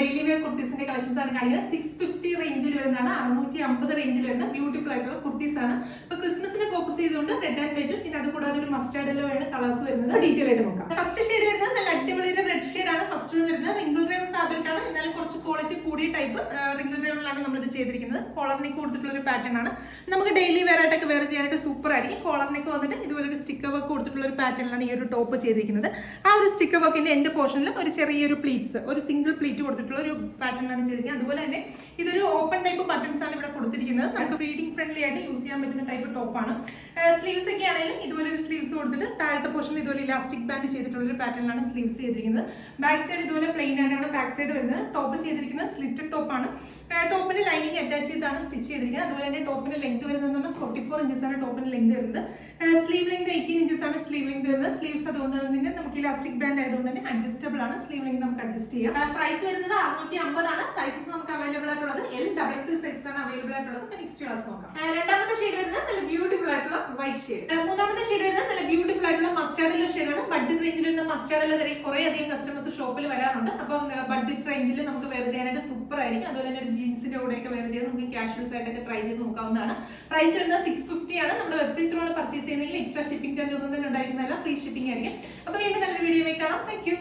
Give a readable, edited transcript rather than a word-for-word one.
Daily wear കുർത്തീസിന്റെ collections ആണ് കാണിക്കുന്നത്. 650 റേഞ്ചിൽ വരുന്നതാണ്, 650 റേഞ്ചിൽ വരുന്ന ബ്യൂട്ടിഫുൾ ആയിട്ടുള്ള കുർത്തീസ് ആണ്. ഇപ്പൊ ക്രിസ്മസിനെ ഫോക്കസ് ചെയ്തുകൊണ്ട് റെഡ് ആൻഡ് വൈറ്റും പിന്നെ അത് കൂടാതെ ഒരു മസ്റ്റാർഡ് യെല്ലോ ആണ് കളേഴ്സ് വരുന്നത്. ഡീറ്റെയിൽ ആയിട്ട് നോക്കാം. ഫസ്റ്റ് ഷെയ്ഡ് വരുന്നത് നല്ല അടിപൊളി റെഡ് ഷെയ്ഡ് ആണ്. ഫസ്റ്റ് വരുന്നത് റിംഗിൾ റയോൺ ഫാബ്രിക് ആണ്, എന്നാലും കുറച്ച് ക്വാളിറ്റി കൂടിയ ടൈപ്പ് റിംഗിൾ റയോണിലാണ് നമ്മൾ ഇത് ചെയ്തിരിക്കുന്നത്. കോളർ നെക്ക് കൊടുത്തിട്ടുള്ള ഒരു പാറ്റേൺ ആണ്. നമുക്ക് ഡെയിലി വെയർ ആയിട്ടൊക്കെ വെയർ ചെയ്യാനായിട്ട് സൂപ്പർ ആയിരിക്കും. കോളർ നെക്ക് വന്നിട്ട് ഇതുപോലെ ഒരു സ്റ്റിക്കർ വർക്ക് കൊടുത്തിട്ടുള്ള ഒരു പാറ്റേണിലാണ് ഈ ഒരു ടോപ്പ് ചെയ്തിരിക്കുന്നത്. ആ ഒരു സ്റ്റിക്കർ വർക്കിന്റെ എൻഡ് പോർഷനിൽ ഒരു ചെറിയൊരു പ്ലീറ്റ്സ്, ഒരു സിംഗിൾ പ്ലീറ്റ് കൊടുത്തിട്ടുള്ള ഒരു പാറ്റേണിലാണ് ചെയ്തിരിക്കുന്നത്. അതുപോലെ തന്നെ ഇതൊരു ഓപ്പൺ ടൈപ്പ് ബട്ടൺസ് ആണ് ഇവിടെ കൊടുത്തിരിക്കുന്നത്. നമുക്ക് ഫീഡിംഗ് ഫ്രണ്ട്ലി ആയിട്ട് യൂസ് ചെയ്യാൻ പറ്റുന്ന ടൈപ്പ് ടോപ്പാണ്. സ്ലീവ്സ് ഒക്കെ ആണെങ്കിലും ഇതുപോലെ ഒരു സ്ലീവ്സ് കൊടുത്തിട്ട് താഴത്തെ പോർഷനിൽ ഇതുപോലെ ഇലാസ്റ്റിക് ബാൻഡ് ചെയ്തിട്ടുള്ള ഒരു പാറ്റേണിലാണ് സ്ലീവ്സ് ചെയ്തിരിക്കുന്നത്. ബാക്ക് സൈഡ് ഇതുപോലെ പ്ലെയിൻ ആയിട്ടാണ് ബാക്ക് സൈഡ് വരുന്നത്. ടോപ്പ് ചെയ്തിരിക്കുന്നത് സ്ലിറ്റഡ് ടോപ്പാണ്. ടോപ്പിന് ലൈനിങ് അറ്റാച്ച് ചെയ്താണ് സ്റ്റിച്ച് ചെയ്തിരിക്കുന്നത്. അതുപോലെ തന്നെ ടോപ്പിന്റെ ലെങ്ത് വരുന്നത് 44 ഇഞ്ചസ് ആണ് ടോപ്പിന്റെ ലെങ്ത് വരുന്നത്. സ്ലീവ് ലെങ്ത് 18 ഇഞ്ചസ് ആണ് സ്ലീവ് ലെങ്ത് വരുന്നത്. സ്ലീവ്സ് അതുകൊണ്ട് തന്നെ നമുക്ക് ഇലാസ്റ്റിക് ബാൻഡ് ആയതുകൊണ്ട് തന്നെ അഡ്ജസ്റ്റബിൾ ആണ്. സ്ലീവ് ലെങ്ത് നമുക്ക് അഡ്ജസ്റ്റ് ചെയ്യാം. പ്രൈസ് വരുന്നത് 650 ആണ്. സൈസസ് നമുക്ക് അവൈലബിൾ ആയിട്ടുള്ളത് LXL സൈസസ് ആണ് അവൈലബിൾ ആയിട്ടുള്ളത്. നെക്സ്റ്റ് ക്ലാസ് നോക്കാം. രണ്ടാമത്തെ ഷെയ്ഡ് വരുന്നത് നല്ല ബ്യൂട്ടിഫുൾ ആയിട്ടുള്ള വൈറ്റ് ഷെയ്ഡ്. മൂന്നാമത്തെ ഷെയ്ഡ് വരുന്നത് നല്ല ബ്യൂട്ടിഫുൾ ആയിട്ടുള്ള മസ്റ്റാർഡ് യെല്ലോ ഷെയ്ഡ് ആണ്. ബഡ്ജറ്റ് റേഞ്ചിൽ വരുന്ന മസ്റ്റാർഡ് യെല്ലോ വരെ കുറെ അധികം കസ്റ്റമേഴ്സ് ഷോപ്പിൽ വരാറുണ്ട്. അപ്പം ബഡ്ജറ്റ് റേഞ്ചിൽ നമുക്ക് വെയർ ചെയ്യാനായിട്ട് സൂപ്പർ ആയിരിക്കും. അതുപോലെ തന്നെ ഒരു ജീൻസിന്റെ കൂടെയൊക്കെ വെയർ ചെയ്ത് നമുക്ക് കാഷ്വൽസ് ആയിട്ടൊക്കെ ട്രൈ ചെയ്ത് നോക്കാവുന്നതാണ്. പ്രൈസ് വരുന്നത് 650 ആണ്. നമ്മുടെ വെബ്സൈറ്റ് ത്രൂ പർച്ചേസ് ചെയ്യുന്നതിൽ എക്സ്ട്രാ ഷിപ്പിംഗ് ചാർജ് ഒന്നും തന്നെ ഉണ്ടായിരിക്കുന്നതല്ല, ഫ്രീ ഷിപ്പിംഗ് ആയിരിക്കും. അപ്പോൾ വീണ്ടും നല്ലൊരു വീഡിയോ കാണാം. Thank you.